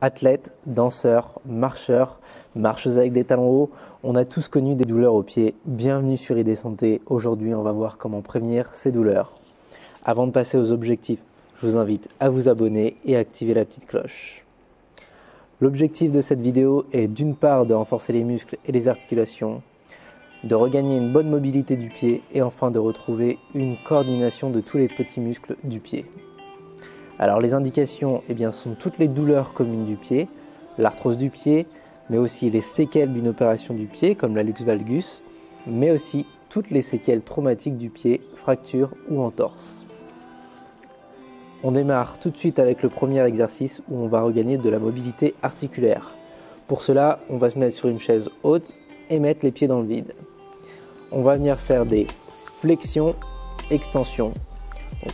Athlètes, danseurs, marcheurs, marcheuses avec des talons hauts, on a tous connu des douleurs aux pieds. Bienvenue sur ID Santé. Aujourd'hui, on va voir comment prévenir ces douleurs. Avant de passer aux objectifs, je vous invite à vous abonner et à activer la petite cloche. L'objectif de cette vidéo est d'une part de renforcer les muscles et les articulations, de regagner une bonne mobilité du pied et enfin de retrouver une coordination de tous les petits muscles du pied. Alors les indications sont toutes les douleurs communes du pied, l'arthrose du pied, mais aussi les séquelles d'une opération du pied comme la luxe valgus, mais aussi toutes les séquelles traumatiques du pied, fractures ou entorses. On démarre tout de suite avec le premier exercice où on va regagner de la mobilité articulaire. Pour cela, on va se mettre sur une chaise haute et mettre les pieds dans le vide. On va venir faire des flexions, extensions. Donc,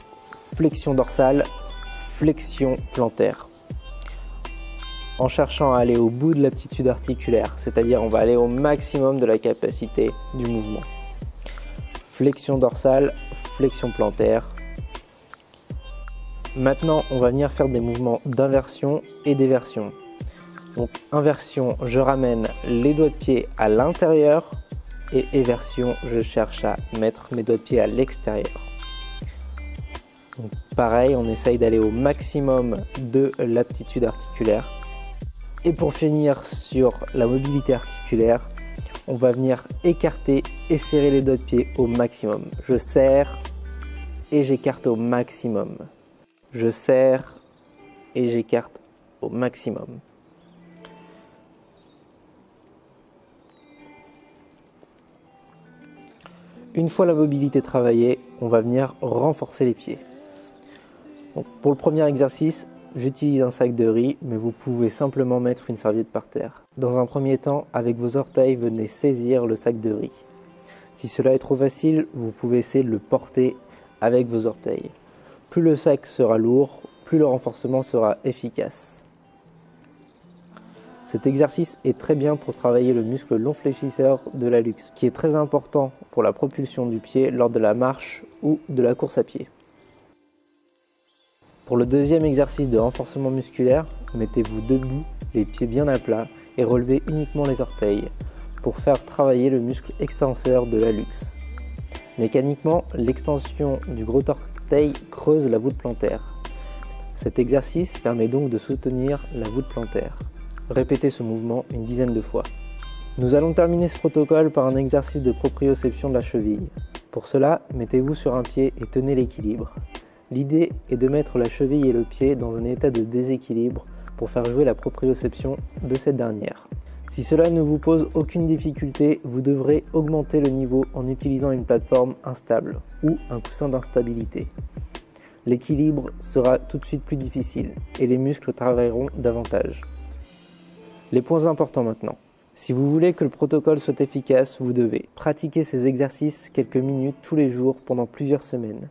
flexion dorsale, flexion plantaire. En cherchant à aller au bout de l'aptitude articulaire, c'est-à-dire on va aller au maximum de la capacité du mouvement. Flexion dorsale, flexion plantaire. Maintenant, on va venir faire des mouvements d'inversion et d'éversion. Donc inversion, je ramène les doigts de pied à l'intérieur et éversion, je cherche à mettre mes doigts de pied à l'extérieur. Donc, pareil, on essaye d'aller au maximum de l'aptitude articulaire. Et pour finir sur la mobilité articulaire, on va venir écarter et serrer les doigts de pied au maximum. Je serre et j'écarte au maximum. Je serre et j'écarte au maximum. Une fois la mobilité travaillée, on va venir renforcer les pieds. Donc, pour le premier exercice, j'utilise un sac de riz, mais vous pouvez simplement mettre une serviette par terre. Dans un premier temps, avec vos orteils, venez saisir le sac de riz. Si cela est trop facile, vous pouvez essayer de le porter avec vos orteils. Plus le sac sera lourd, plus le renforcement sera efficace. Cet exercice est très bien pour travailler le muscle long fléchisseur de la luxe, qui est très important pour la propulsion du pied lors de la marche ou de la course à pied. Pour le deuxième exercice de renforcement musculaire, mettez-vous debout, les pieds bien à plat et relevez uniquement les orteils pour faire travailler le muscle extenseur de la luxe. Mécaniquement, l'extension du gros orteil creuse la voûte plantaire. Cet exercice permet donc de soutenir la voûte plantaire. Répétez ce mouvement une dizaine de fois. Nous allons terminer ce protocole par un exercice de proprioception de la cheville. Pour cela, mettez-vous sur un pied et tenez l'équilibre. L'idée est de mettre la cheville et le pied dans un état de déséquilibre pour faire jouer la proprioception de cette dernière. Si cela ne vous pose aucune difficulté, vous devrez augmenter le niveau en utilisant une plateforme instable ou un coussin d'instabilité. L'équilibre sera tout de suite plus difficile et les muscles travailleront davantage. Les points importants maintenant. Si vous voulez que le protocole soit efficace, vous devez pratiquer ces exercices quelques minutes tous les jours pendant plusieurs semaines.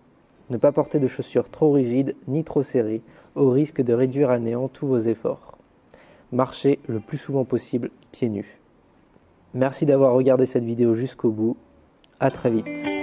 Ne pas porter de chaussures trop rigides ni trop serrées, au risque de réduire à néant tous vos efforts. Marchez le plus souvent possible pieds nus. Merci d'avoir regardé cette vidéo jusqu'au bout. À très vite.